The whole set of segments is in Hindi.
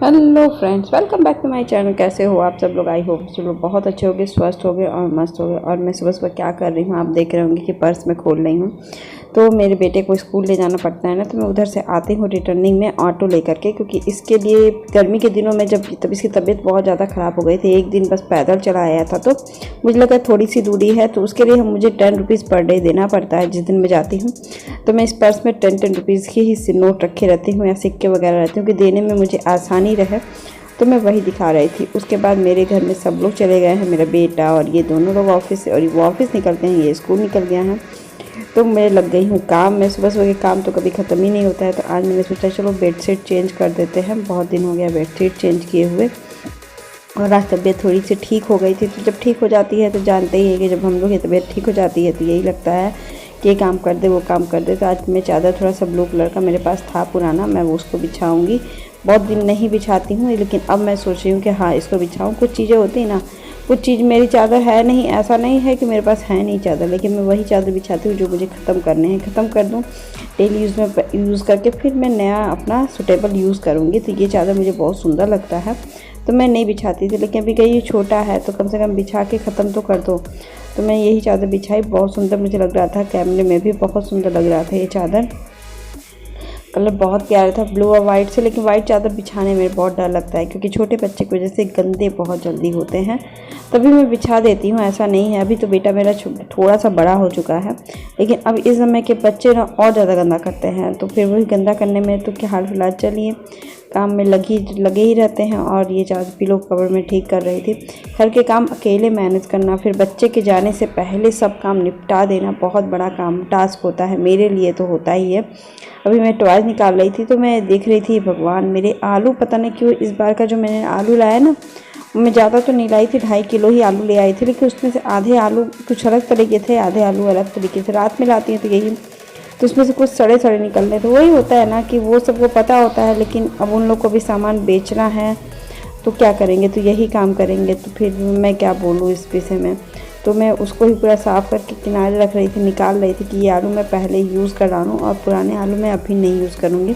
Hello friends, welcome back to my channel. कैसे हो आप सब लोग? आई होप सब लोग बहुत अच्छे होंगे, स्वस्थ होंगे और मस्त होंगे। और मैं सुबह सुबह क्या कर रही हूँ आप देख रहे होंगे कि पर्स में खोल रही हूँ। तो मेरे बेटे को स्कूल ले जाना पड़ता है ना, तो मैं उधर से आती हूँ रिटर्निंग में ऑटो लेकर के, क्योंकि इसके लिए गर्मी के दिनों में जब इसकी तबीयत बहुत ज़्यादा ख़राब हो गई थी, एक दिन बस पैदल चला आया था, तो मुझे लगा थोड़ी सी दूरी है तो उसके लिए मुझे 10 रुपीज़ पर डे देना पड़ता है जिस दिन मैं जाती हूँ। तो मैं इस पर्स में 10 रुपीज़ के ही नोट रखे रहती हूँ या सिक्के वगैरह रहती हूँ कि देने में मुझे आसानी रहे। तो मैं वही दिखा रही थी। उसके बाद मेरे घर में सब लोग चले गए हैं, मेरा बेटा और ये दोनों लोग ऑफिस से, और वो ऑफिस निकलते हैं, ये स्कूल निकल गया है। तो मैं लग गई हूँ काम में। सुबह सुबह के काम तो कभी ख़त्म ही नहीं होता है। तो आज मैंने सोचा चलो बेडशीट चेंज कर देते हैं, बहुत दिन हो गया बेडशीट चेंज किए हुए। और आज तबीयत थोड़ी सी ठीक हो गई थी। तो जब ठीक हो जाती है तो जानते ही है कि जब हम लोग की तबीयत ठीक हो जाती है तो यही लगता है कि ये काम कर दे वो काम कर दे। तो आज मैं चादर थोड़ा सा ब्लू कलर का मेरे पास था पुराना, मैं वो उसको बिछाऊंगी। बहुत दिन नहीं बिछाती हूँ, लेकिन अब मैं सोच रही हूँ कि हाँ इसको बिछाऊँ। कुछ चीज़ें होती हैं ना, कुछ चीज़ मेरी चादर है नहीं, ऐसा नहीं है कि मेरे पास है नहीं चादर, लेकिन मैं वही चादर बिछाती हूँ जो मुझे ख़त्म करने हैं, ख़त्म कर दूँ डेली यूज़ में यूज़ करके, फिर मैं नया अपना सूटेबल यूज़ करूँगी। तो ये चादर मुझे बहुत सुंदर लगता है, तो मैं नहीं बिछाती थी, लेकिन अभी कहीं ये छोटा है तो कम से कम बिछा के ख़त्म तो कर दो। तो मैं यही चादर बिछाई, बहुत सुंदर मुझे लग रहा था, कैमरे में भी बहुत सुंदर लग रहा था ये चादर। कलर बहुत प्यारा था, ब्लू और वाइट से। लेकिन वाइट चादर बिछाने में बहुत डर लगता है, क्योंकि छोटे बच्चे की वजह से गंदे बहुत जल्दी होते हैं। तभी मैं बिछा देती हूँ, ऐसा नहीं है। अभी तो बेटा मेरा थोड़ा सा बड़ा हो चुका है, लेकिन अब इस समय के बच्चे ना और ज़्यादा गंदा करते हैं, तो फिर वही गंदा करने में तो क्या हाल फिलहाल चलिए काम में लगे ही रहते हैं। और ये चादर पिलो कवर में ठीक कर रही थी। घर के काम अकेले मैनेज करना, फिर बच्चे के जाने से पहले सब काम निपटा देना बहुत बड़ा काम टास्क होता है, मेरे लिए तो होता ही है। अभी मैं टॉयज निकाल रही थी तो मैं देख रही थी, भगवान मेरे आलू, पता नहीं क्यों इस बार का जो मैंने आलू लाया ना, मैं ज़्यादा तो नहीं लाई थी, 2.5 किलो ही आलू ले आई थी, लेकिन उसमें से आधे आलू कुछ अलग तरीके थे, आधे आलू अलग तरीके से। रात में लाती हैं तो यही, तो उसमें से कुछ सड़े सड़े निकल रहे। तो वही होता है ना कि वो सबको पता होता है, लेकिन अब उन लोग को भी सामान बेचना है तो क्या करेंगे, तो यही काम करेंगे। तो फिर मैं क्या बोलूँ इस विषय में। तो मैं उसको ही पूरा साफ़ करके किनारे रख रही थी, निकाल रही थी कि ये आलू मैं पहले यूज़ कर डालूँ और पुराने आलू मैं अभी नहीं यूज़ करूँगी।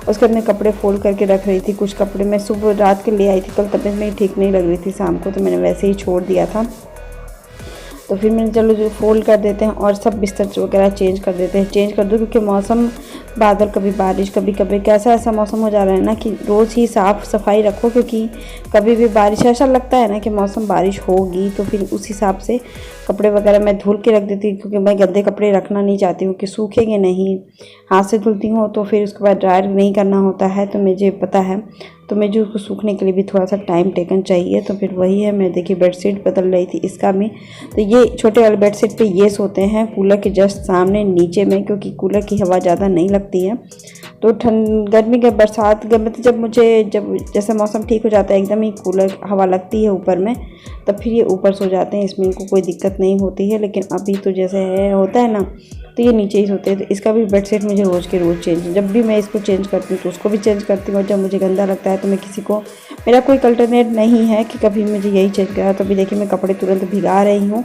उसके बाद मैं कपड़े फोल्ड करके रख रही थी। कुछ कपड़े मैं सुबह रात के ले आई थी, कल तबीयत मेरी ठीक नहीं लग रही थी शाम को, तो मैंने वैसे ही छोड़ दिया था। तो फिर मैंने चलो जो फोल्ड कर देते हैं और सब बिस्तर वगैरह चेंज कर देते हैं, चेंज कर दो, क्योंकि मौसम बादल, कभी बारिश, कभी कभी कैसा ऐसा मौसम हो जा रहा है ना कि रोज़ ही साफ़ सफाई रखो, क्योंकि कभी भी बारिश, ऐसा लगता है ना कि मौसम बारिश होगी, तो फिर उस हिसाब से कपड़े वगैरह मैं धुल के रख देती हूँ, क्योंकि मैं गंदे कपड़े रखना नहीं चाहती हूँ कि सूखेंगे नहीं। हाथ से धुलती हूँ तो फिर उसके बाद ड्रायर नहीं करना होता है, तो मुझे पता है, तो मुझे उसको सूखने के लिए भी थोड़ा सा टाइम टेकन चाहिए। तो फिर वही है, मैं देखिए बेडशीट बदल रही थी इसका भी। तो ये छोटे वाले बेडशीट पे ये सोते हैं कूलर के जस्ट सामने नीचे में, क्योंकि कूलर की हवा ज़्यादा नहीं लगती है। तो गर्मी के बरसात के मतलब जब जैसे मौसम ठीक हो जाता है, एकदम ही कूलर हवा लगती है ऊपर में, तब फिर ये ऊपर सो जाते हैं, इसमें इनको कोई दिक्कत नहीं होती है। लेकिन अभी तो जैसे होता है ना, तो ये नीचे ही सोते हैं। तो इसका भी बेडशीट मुझे रोज़ के रोज़ चेंज, जब भी मैं इसको चेंज करती हूँ तो उसको भी चेंज करती हूँ। और जब मुझे गंदा लगता है तो मैं किसी को, मेरा कोई अल्टरनेट नहीं है कि कभी मुझे यही चेंज करा। तो अभी देखिए मैं कपड़े तुरंत भिगा रही हूँ।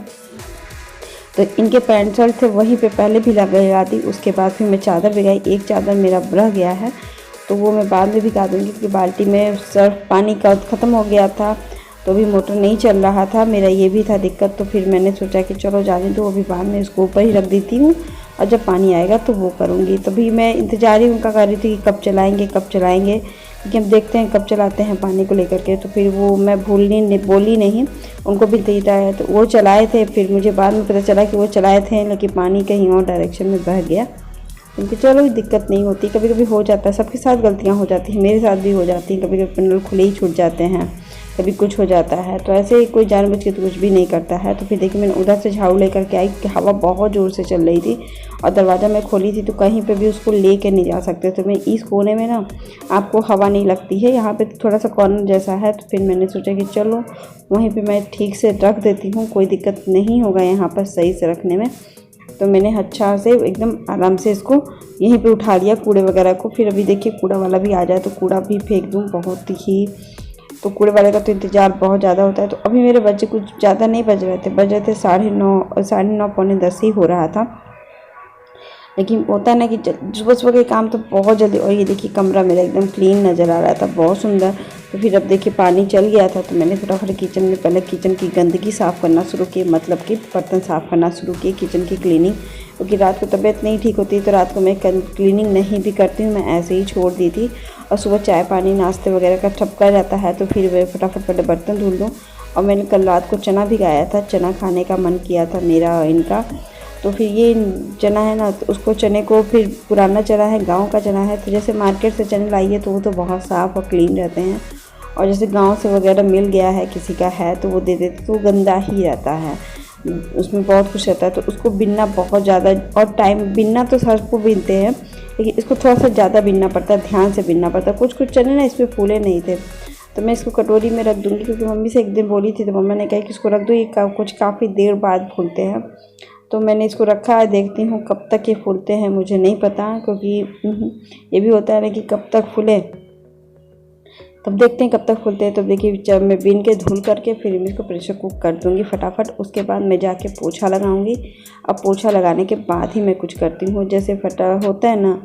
तो इनके पैंट शर्ट थे वहीं पे पहले भिगा दी, उसके बाद फिर मैं चादर भिगाई। एक चादर मेरा रह गया है तो वो मैं बाद में भिगा दूँगी, क्योंकि बाल्टी में सर्फ पानी का ख़त्म हो गया था, तो भी मोटर नहीं चल रहा था, मेरा ये भी था दिक्कत। तो फिर मैंने सोचा कि चलो जाने दो, अभी बाद में इसको ऊपर ही रख देती हूँ, और जब पानी आएगा तो वो करूँगी। तभी मैं इंतज़ार ही उनका कर रही थी कि कब चलाएँगे कब चलाएँगे, लेकिन अब देखते हैं कब चलाते हैं पानी को लेकर के। तो फिर वो मैं बोली नहीं, उनको भी देता है, तो वो चलाए थे। फिर मुझे बाद में पता चला कि वो चलाए थे, लेकिन पानी कहीं और डायरेक्शन में बह गया। क्योंकि चलो दिक्कत नहीं होती, कभी कभी हो जाता है, सबके साथ गलतियाँ हो जाती हैं, मेरे साथ भी हो जाती हैं, कभी कभी नल खुले ही छूट जाते हैं, कभी कुछ हो जाता है। तो ऐसे ही कोई जानबूझ के तो कुछ भी नहीं करता है। तो फिर देखिए मैंने उधर से झाड़ू लेकर के आई कि हवा बहुत ज़ोर से चल रही थी, और दरवाज़ा मैं खोली थी, तो कहीं पे भी उसको ले के नहीं जा सकते। तो मैं इस कोने में ना आपको हवा नहीं लगती है, यहाँ पे थोड़ा सा कॉर्नर जैसा है, तो फिर मैंने सोचा कि चलो वहीं पे मैं ठीक से रख देती हूँ, कोई दिक्कत नहीं होगा यहाँ पर सही से रखने में। तो मैंने अच्छा से एकदम आराम से इसको यहीं पे उठा लिया कूड़े वगैरह को। फिर अभी देखिए कूड़ा वाला भी आ जाए तो कूड़ा भी फेंक दूँ, बहुत ही, तो कूड़े वाले का तो इंतज़ार बहुत ज़्यादा होता है। तो अभी मेरे बच्चे कुछ ज़्यादा नहीं बज रहे थे, 9:30 पौने 10 ही हो रहा था। लेकिन होता है ना कि सुबह सुबह के काम तो बहुत जल्दी। और ये देखिए कमरा मेरा एकदम क्लीन नज़र आ रहा था, बहुत सुंदर। तो फिर अब देखिए पानी चल गया था, तो मैंने फटाफट किचन में पहले किचन की गंदगी साफ़ करना शुरू की, मतलब कि बर्तन साफ़ करना शुरू किए, किचन की क्लीनिंग। क्योंकि रात को तबीयत नहीं ठीक होती तो रात को मैं क्लीनिंग नहीं भी करती हूँ, मैं ऐसे ही छोड़ दी थी। और सुबह चाय पानी नाश्ते वगैरह का ठपका जाता है, तो फिर मैं फटाफट पहले बर्तन धुल दूँ। और मैंने कल रात को चना भिगाया था, चना खाने का मन किया था मेरा इनका। तो फिर ये चना है ना, तो उसको चने को फिर पुराना चना है, गांव का चना है, तो जैसे मार्केट से चने लाइए तो वो तो बहुत साफ़ और क्लीन रहते हैं। और जैसे गांव से वगैरह मिल गया है, किसी का है तो वो दे देते, तो वो गंदा ही रहता है, उसमें बहुत कुछ रहता है। तो उसको बिनना बहुत ज़्यादा, और टाइम बिनना तो सबको बिनते हैं, लेकिन इसको थोड़ा सा ज़्यादा बिनना पड़ता है, ध्यान से बिनना पड़ता है। कुछ कुछ चने ना इसमें फूले नहीं थे, तो मैं इसको कटोरी में रख दूँगी, क्योंकि मम्मी से एक दिन बोली थी, तो मम्मा ने कहा कि इसको रख दो, ये कुछ काफ़ी देर बाद फूलते हैं। तो मैंने इसको रखा है, देखती हूँ कब तक ये फूलते हैं, मुझे नहीं पता, क्योंकि ये भी होता है ना कि कब तक फूले, तब देखते हैं कब तक फूलते हैं। तो देखिए जब मैं बीन के धुल करके फिर इसको प्रेशर कुक कर दूँगी फटाफट। उसके बाद मैं जाके पोछा लगाऊँगी। अब पोछा लगाने के बाद ही मैं कुछ करती हूँ, जैसे फटा होता है ना,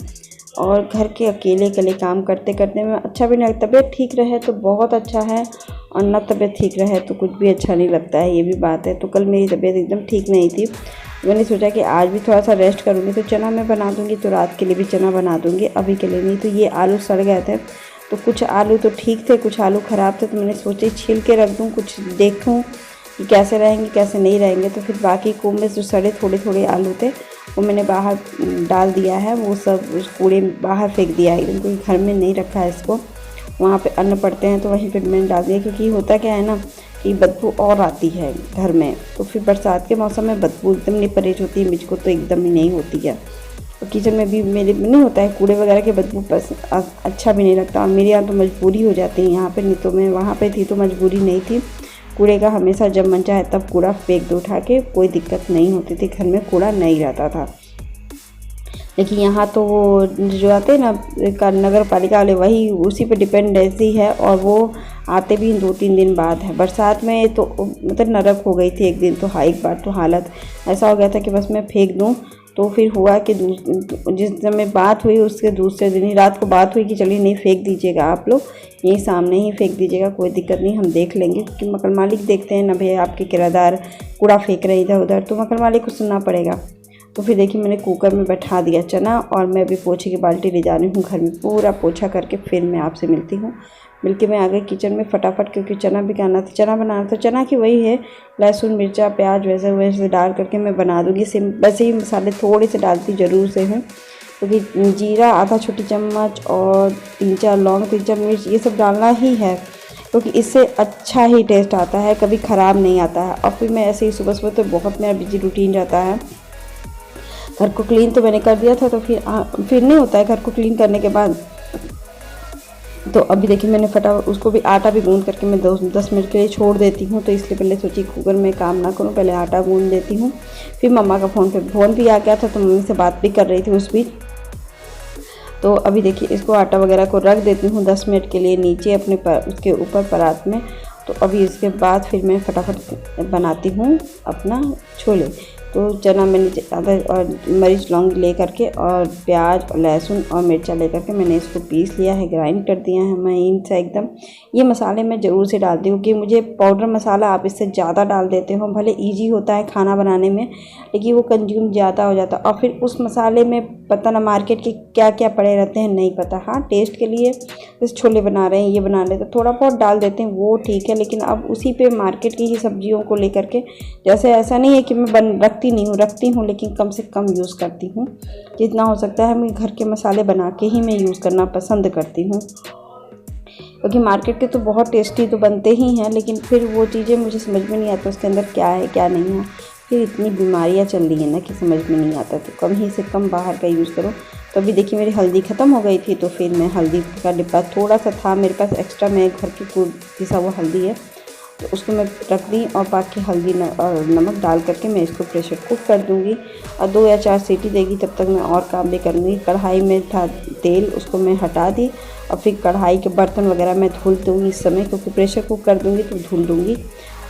और घर के अकेले काम करते करते में अच्छा भी नहीं लगता। तबीयत ठीक रहे तो बहुत अच्छा है, और ना तबीयत ठीक रहे तो कुछ भी अच्छा नहीं लगता है, ये भी बात है। तो कल मेरी तबीयत एकदम ठीक नहीं थी, मैंने सोचा कि आज भी थोड़ा सा रेस्ट करूँगी, तो चना मैं बना दूँगी, तो रात के लिए भी चना बना दूँगी, अभी के लिए नहीं। तो ये आलू सड़ गए थे, तो कुछ आलू तो ठीक थे, कुछ आलू ख़राब थे, तो मैंने सोचा छील के रख दूँ, कुछ देखूँ कि कैसे रहेंगे कैसे नहीं रहेंगे। तो फिर बाकी को में जो सड़े थोड़े थोड़े आलू थे वो मैंने बाहर डाल दिया है, वो सब उस कूड़े बाहर फेंक दिया है एकदम, कोई घर में नहीं रखा है इसको, वहाँ पे अन्न पड़ते हैं तो वहीं पर मैंने डाल दिया। क्योंकि होता क्या है ना कि बदबू और आती है घर में, तो फिर बरसात के मौसम में बदबू एकदम नहीं परहेज होती है, मुझको तो एकदम ही नहीं होती है। और किचन में भी मेरे नहीं होता है कूड़े वगैरह के बदबू, अच्छा भी नहीं लगता। और मेरे यहाँ तो मजबूरी हो जाती है यहाँ पे, नहीं तो मैं वहाँ पे थी तो मजबूरी नहीं थी कूड़े का, हमेशा जब मन चाहे तब कूड़ा फेंक दो उठा के, कोई दिक्कत नहीं होती थी, घर में कूड़ा नहीं रहता था। लेकिन यहाँ तो वो जो आते हैं ना नगर पालिका वाले, वही उसी पे डिपेंड ऐसी है, और वो आते भी 2-3 दिन बाद है। बरसात में तो मतलब नरक हो गई थी एक दिन, तो हाँ एक बार तो हालत ऐसा हो गया था कि बस मैं फेंक दूँ। तो फिर हुआ कि जिस समय बात हुई उसके दूसरे दिन ही रात को बात हुई कि चलिए नहीं फेंक दीजिएगा आप लोग, यहीं सामने ही फेंक दीजिएगा, कोई दिक्कत नहीं, हम देख लेंगे। क्योंकि मकान मालिक देखते हैं ना भैया, आपके किराएदार कूड़ा फेंक रहे इधर उधर, तो मकान मालिक को सुनना पड़ेगा। तो फिर देखिए मैंने कुकर में बैठा दिया चना, और मैं अभी पोछे की बाल्टी ले जा रही हूँ घर में, पूरा पोछा करके फिर मैं आपसे मिलती हूँ। मिलके मैं आ गई किचन में फटाफट, क्योंकि चना भिगाना था, चना बनाना था। चना की वही है, लहसुन मिर्चा प्याज वैसे वैसे डाल करके मैं बना दूँगी। वैसे ही मसाले थोड़े से डालती ज़रूर से हूँ, क्योंकि जीरा आधा छोटी चम्मच और 3-4 लौंग 3-4 मिर्च ये सब डालना ही है, क्योंकि इससे अच्छा ही टेस्ट आता है, कभी ख़राब नहीं आता है। और फिर मैं ऐसे ही सुबह सुबह तो बहुत मेरा बिजी रूटीन रहता है। घर को क्लीन तो मैंने कर दिया था, तो फिर नहीं होता है घर को क्लीन करने के बाद। तो अभी देखिए मैंने फटाफट उसको भी आटा भी गूंद करके मैं 10 मिनट के लिए छोड़ देती हूँ, तो इसलिए पहले सोची कुकर में काम ना करूँ, पहले आटा गूंद देती हूँ। फिर मम्मा का फ़ोन भी आ गया था, तो मम्मी से बात भी कर रही थी उस बीच। तो अभी देखिए इसको आटा वगैरह को रख देती हूँ 10 मिनट के लिए नीचे अपने उसके ऊपर परात में। तो अभी इसके बाद फिर मैं फटाफट बनाती हूँ अपना छोले। तो चना मैंने आधा और मरीच लौंग ले करके और प्याज और लहसुन और मिर्चा ले करके मैंने इसको पीस लिया है, ग्राइंड कर दिया है महीन से एकदम। ये मसाले मैं ज़रूर से डालती हूँ कि मुझे पाउडर मसाला आप इससे ज़्यादा डाल देते हो, भले इजी होता है खाना बनाने में, लेकिन वो कंज्यूम ज़्यादा हो जाता है। और फिर उस मसाले में पता ना मार्केट के क्या क्या पड़े रहते हैं, नहीं पता। हाँ टेस्ट के लिए जैसे छोले बना रहे हैं, ये बना रहे हैं, तो थोड़ा बहुत डाल देते हैं, वो ठीक है। लेकिन अब उसी पे मार्केट की ही सब्जियों को लेकर के, जैसे ऐसा नहीं है कि मैं रखती हूँ, लेकिन कम से कम यूज़ करती हूँ। जितना हो सकता है मैं घर के मसाले बना के ही मैं यूज़ करना पसंद करती हूँ, क्योंकि मार्केट के तो बहुत टेस्टी तो बनते ही हैं, लेकिन फिर वो चीज़ें मुझे समझ में नहीं आता उसके अंदर क्या है क्या नहीं है। फिर इतनी बीमारियाँ चल रही हैं ना कि समझ में नहीं आता, तो कम ही से कम बाहर का यूज़ करो। तो अभी देखिए मेरी हल्दी ख़त्म हो गई थी, तो फिर मैं हल्दी का डिब्बा थोड़ा सा था मेरे पास एक्स्ट्रा, मैं घर की पिसा हुआ हल्दी है तो उसको मैं रख दी, और बाकी हल्दी और नमक डाल करके मैं इसको प्रेशर कुक कर दूंगी और 2 या 4 सीटी देगी। तब तक मैं और काम भी करूँगी। कढ़ाई में था तेल, उसको मैं हटा दी, और फिर कढ़ाई के बर्तन वगैरह मैं धुल दूँगी इस समय, क्योंकि प्रेशर कुक कर दूँगी तो धुल दूँगी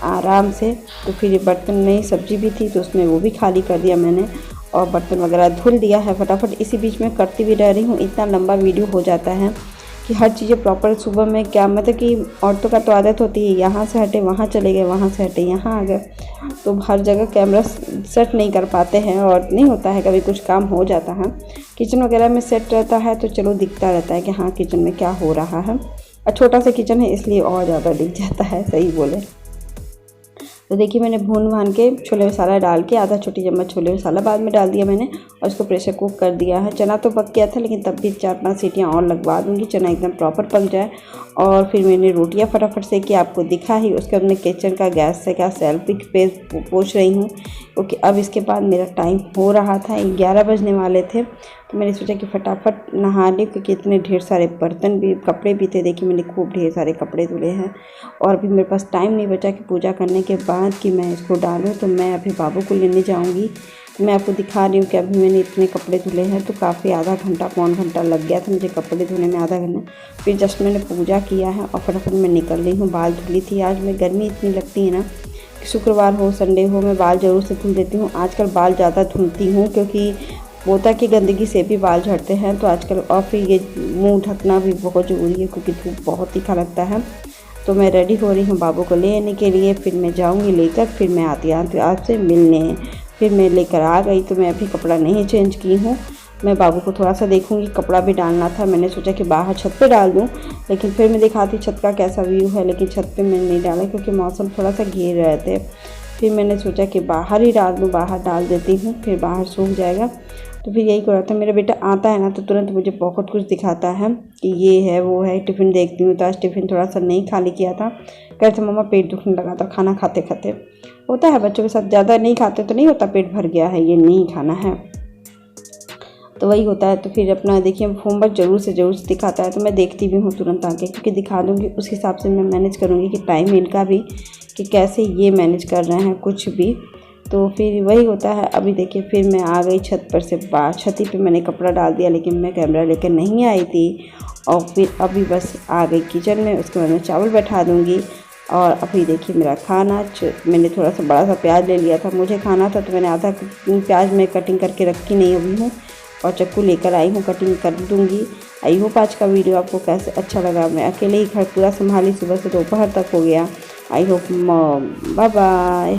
आराम से। तो फिर ये बर्तन में सब्ज़ी भी थी तो उसमें वो भी खाली कर दिया मैंने, और बर्तन वगैरह धुल दिया है फटाफट। इसी बीच में करती भी रह रही हूँ, इतना लंबा वीडियो हो जाता है कि हर चीज़ें प्रॉपर सुबह में क्या मतलब कि औरतों का तो आदत होती है यहाँ से हटे वहाँ चले गए, वहाँ से हटे यहाँ आ गए, तो हर जगह कैमरा सेट नहीं कर पाते हैं और नहीं होता है, कभी कुछ काम हो जाता है। किचन वगैरह में सेट रहता है तो चलो दिखता रहता है कि हाँ किचन में क्या हो रहा है, और छोटा सा किचन है इसलिए और ज़्यादा दिख जाता है, सही बोले। तो देखिए मैंने भून भान के छोले मसाला डाल के आधा छोटी चम्मच छोले मसाला बाद में डाल दिया मैंने, और उसको प्रेशर कुक कर दिया है। चना तो पक गया था लेकिन तब भी 4-5 सीटियाँ और लगवा दूँगी, चना एकदम प्रॉपर पक जाए। और फिर मैंने रोटियां फटाफट से कि आपको दिखा ही, उसके बाद मैं किचन का गैस से क्या सेल्फ पे पोंछ रही हूँ, क्योंकि अब इसके बाद मेरा टाइम हो रहा था, 11 बजने वाले थे। तो मैंने सोचा कि फटाफट नहा ली, क्योंकि इतने ढेर सारे बर्तन भी कपड़े भी थे। देखिए मैंने खूब ढेर सारे कपड़े धुले हैं, और अभी मेरे पास टाइम नहीं बचा कि पूजा करने के बाद कि मैं इसको डालूँ। तो मैं अभी बाबू को लेने जाऊँगी। मैं आपको दिखा रही हूँ कि अभी मैंने इतने कपड़े धुले हैं, तो काफ़ी आधा घंटा पौन घंटा लग गया था मुझे कपड़े धोने में, आधा घंटा। फिर जस्ट मैंने पूजा किया है और फटाफट मैं निकल रही हूँ। बाल धुली थी आज मैं, गर्मी इतनी लगती है ना कि शुक्रवार हो संडे हो मैं बाल ज़रूर से धुल देती हूँ। आजकल बाल ज़्यादा धुलती हूँ क्योंकि पोता की गंदगी से भी बाल झड़ते हैं, तो आजकल और फिर ये मुँह ढकना भी बहुत ज़रूरी है क्योंकि धूप बहुत तीखा लगता है। तो मैं रेडी हो रही हूँ बाबू को लेने के लिए, फिर मैं जाऊँगी लेकर, फिर मैं आती आपसे मिलने। फिर मैं लेकर आ गई, तो मैं अभी कपड़ा नहीं चेंज की हूँ। मैं बाबू को थोड़ा सा देखूँगी, कपड़ा भी डालना था। मैंने सोचा कि बाहर छत पे डाल दूँ, लेकिन फिर मैं दिखाती छत का कैसा व्यू है, लेकिन छत पे मैंने नहीं डाला क्योंकि मौसम थोड़ा सा घेर रहे थे। फिर मैंने सोचा कि बाहर ही डाल दूँ, बाहर डाल देती हूँ, फिर बाहर सूख जाएगा। तो फिर यही कर रहा था। मेरा बेटा आता है ना तो तुरंत मुझे बहुत कुछ दिखाता है कि ये है वो है। टिफ़िन देखती हूँ तो आज टिफ़िन थोड़ा सा नहीं खाली किया था, कहते मम्मा पेट दुखने लगा था खाना खाते खाते। होता है बच्चों के साथ, ज़्यादा नहीं खाते तो नहीं होता पेट भर गया है ये नहीं खाना है, तो वही होता है। तो फिर अपना देखिए होमवर्क ज़रूर से दिखाता है, तो मैं देखती भी हूँ तुरंत आके, क्योंकि दिखा दूँगी उस हिसाब से मैं मैनेज करूँगी कि टाइम इनका भी कि कैसे ये मैनेज कर रहे हैं कुछ भी। तो फिर वही होता है। अभी देखिए फिर मैं आ गई छत पर से बाहर, छती पे मैंने कपड़ा डाल दिया लेकिन मैं कैमरा लेकर नहीं आई थी। और फिर अभी बस आ गई किचन में, उसके बाद मैं चावल बैठा दूँगी। और अभी देखिए मेरा खाना, मैंने थोड़ा सा बड़ा सा प्याज ले लिया था, मुझे खाना था तो मैंने आधा प्याज में कटिंग करके रखी नहीं अभी हूँ, और चाकू लेकर आई हूँ, कटिंग कर दूँगी। आई होप आज का वीडियो आपको कैसे अच्छा लगा। मैं अकेले ही घर पूरा संभाली, सुबह से दोपहर तक हो गया। I hope, bye bye.